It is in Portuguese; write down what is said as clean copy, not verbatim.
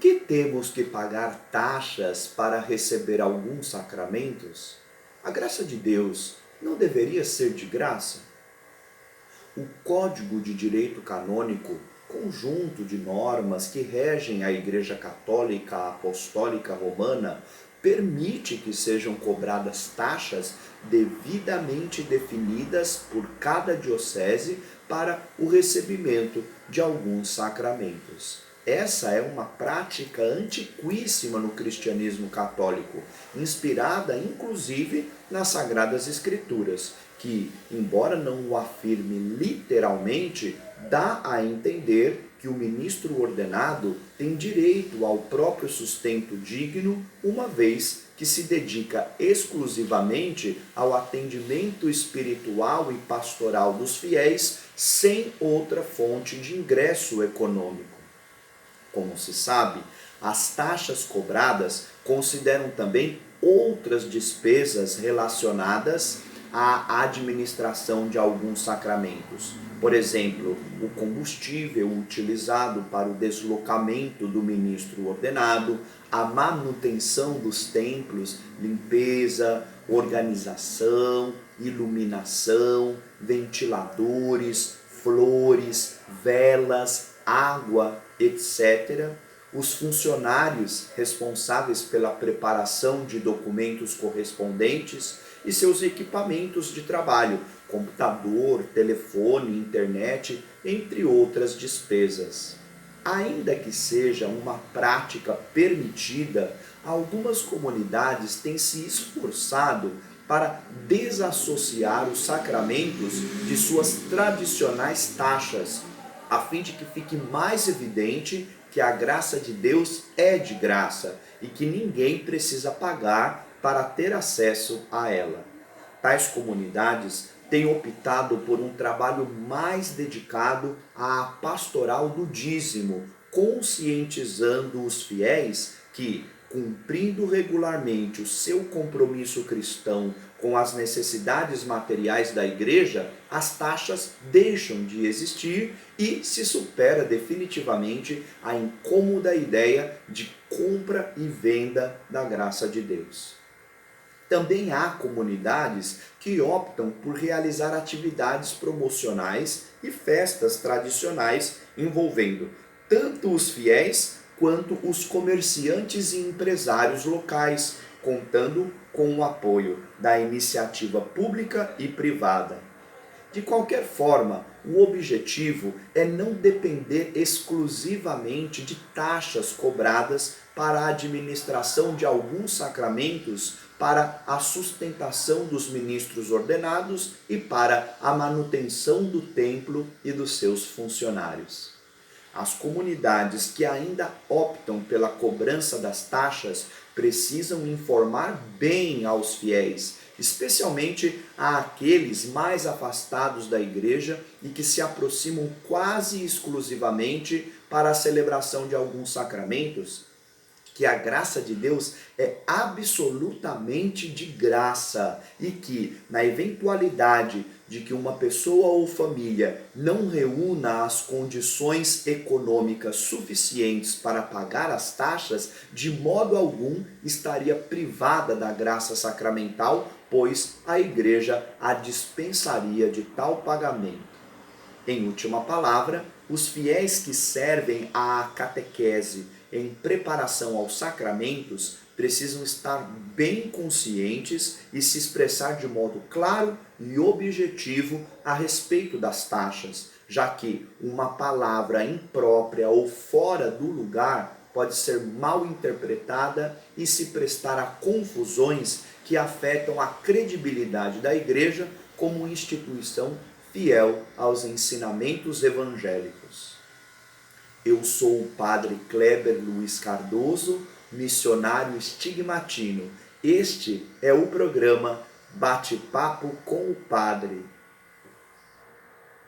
que temos que pagar taxas para receber alguns sacramentos? A graça de Deus não deveria ser de graça? O Código de Direito Canônico, conjunto de normas que regem a Igreja Católica Apostólica Romana, permite que sejam cobradas taxas devidamente definidas por cada diocese para o recebimento de alguns sacramentos. Essa é uma prática antiquíssima no cristianismo católico, inspirada inclusive nas Sagradas Escrituras, que, embora não o afirme literalmente, dá a entender que o ministro ordenado tem direito ao próprio sustento digno, uma vez que se dedica exclusivamente ao atendimento espiritual e pastoral dos fiéis, sem outra fonte de ingresso econômico. Como se sabe, as taxas cobradas consideram também outras despesas relacionadas à administração de alguns sacramentos. Por exemplo, o combustível utilizado para o deslocamento do ministro ordenado, a manutenção dos templos, limpeza, organização, iluminação, ventiladores, flores, velas, água, etc. Os funcionários responsáveis pela preparação de documentos correspondentes e seus equipamentos de trabalho, computador, telefone, internet, entre outras despesas. Ainda que seja uma prática permitida, algumas comunidades têm se esforçado para desassociar os sacramentos de suas tradicionais taxas, a fim de que fique mais evidente que a graça de Deus é de graça e que ninguém precisa pagar para ter acesso a ela. Tais comunidades têm optado por um trabalho mais dedicado à pastoral do dízimo, conscientizando os fiéis que, cumprindo regularmente o seu compromisso cristão com as necessidades materiais da igreja, as taxas deixam de existir e se supera definitivamente a incômoda ideia de compra e venda da graça de Deus. Também há comunidades que optam por realizar atividades promocionais e festas tradicionais envolvendo tanto os fiéis quanto os comerciantes e empresários locais, contando com o apoio da iniciativa pública e privada. De qualquer forma, o objetivo é não depender exclusivamente de taxas cobradas para a administração de alguns sacramentos, para a sustentação dos ministros ordenados e para a manutenção do templo e dos seus funcionários. As comunidades que ainda optam pela cobrança das taxas precisam informar bem aos fiéis, especialmente àqueles mais afastados da igreja e que se aproximam quase exclusivamente para a celebração de alguns sacramentos, que a graça de Deus é absolutamente de graça e que, na eventualidade de que uma pessoa ou família não reúna as condições econômicas suficientes para pagar as taxas, de modo algum estaria privada da graça sacramental, pois a igreja a dispensaria de tal pagamento. Em última palavra, os fiéis que servem à catequese em preparação aos sacramentos precisam estar bem conscientes e se expressar de modo claro e objetivo a respeito das taxas, já que uma palavra imprópria ou fora do lugar pode ser mal interpretada e se prestar a confusões que afetam a credibilidade da igreja como instituição fiel aos ensinamentos evangélicos. Eu sou o padre Kleber Luiz Cardoso, missionário estigmatino. Este é o programa Bate-Papo com o Padre.